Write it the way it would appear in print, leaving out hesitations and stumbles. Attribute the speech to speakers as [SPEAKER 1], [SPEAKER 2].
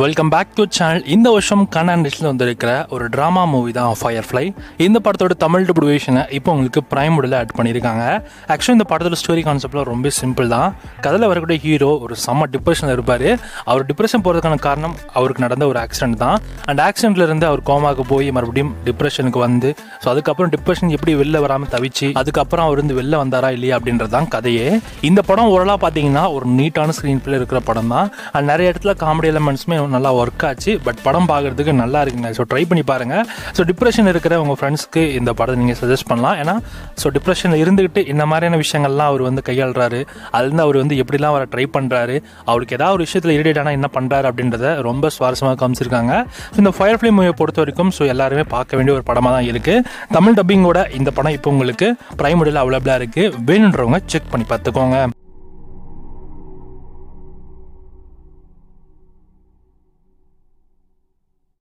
[SPEAKER 1] Welcome back to channel. இந்த வருஷம் கண்ணன் லிஸ்ட்டில் வந்திருக்கிற ஒரு ட்ராமா மூவி தான் ஃபயர்ஃப்ளை. இந்த படத்தோட தமிழ் டப்ளிகேஷனை இப்போ உங்களுக்கு பிரைம் உடல ஆட் பண்ணியிருக்காங்க. ஆக்சுவலி இந்த படத்தோட ஸ்டோரி கான்செப்ட்லாம் ரொம்ப சிம்பிள் தான். கதையில் வரக்கூடிய ஹீரோ ஒரு செம்ம டிப்ரெஷனில் இருப்பார். அவர் டிப்ரெஷன் போகிறதுக்கான காரணம் அவருக்கு நடந்த ஒரு ஆக்சிடென்ட் தான். அந்த ஆக்சிடென்ட்லேருந்து அவர் கோமாவுக்கு போய் மறுபடியும் டிப்ரெஷனுக்கு வந்து ஸோ அதுக்கப்புறம் டிப்ரெஷன் எப்படி வெளில வராமல் தவிச்சு அதுக்கப்புறம் அவர் வந்து வெளில வந்தாரா இல்லையா அப்படின்றது தான் கதையே. இந்த படம் ஓரளவு பார்த்தீங்கன்னா ஒரு நீட்டான ஸ்க்ரீன் பிளே இருக்கிற படம் தான். அண்ட் நிறைய இடத்துல காமெடி எலமெண்ட்ஸுமே நல்லா ஒர்க் ஆச்சு. பட் படம் பார்க்கறதுக்கு நல்லா இருக்குங்க. ஸோ ட்ரை பண்ணி பாருங்க. ஸோ டிப்ரெஷன் இருக்கிற உங்கள் ஃப்ரெண்ட்ஸ்க்கு இந்த படத்தை நீங்கள் சஜஸ்ட் பண்ணலாம். ஏன்னா ஸோ டிப்ரெஷனில் இருந்துக்கிட்டு இந்த மாதிரியான விஷயங்கள்லாம் அவர் வந்து கையாளுறாரு. அதுலேருந்து அவர் வந்து எப்படிலாம் அவரை ட்ரை பண்ணுறாரு, அவருக்கு ஏதாவது ஒரு விஷயத்தில் இரிடேட் ஆனால் என்ன பண்ணுறாரு அப்படின்றத ரொம்ப சுவாரஸ்யமாக காமிச்சிருக்காங்க. இந்த ஃபயர்ஃப்ளை மூவியை பொறுத்த வரைக்கும் ஸோ எல்லாருமே பார்க்க வேண்டிய ஒரு படமாக தான் இருக்குது. தமிழ் டப்பிங்கோட இந்த படம் இப்போ உங்களுக்கு பிரைம் வீடியோவில் அவைலபிளாக இருக்குது. வேணுன்றவங்க செக் பண்ணி பார்த்துக்கோங்க.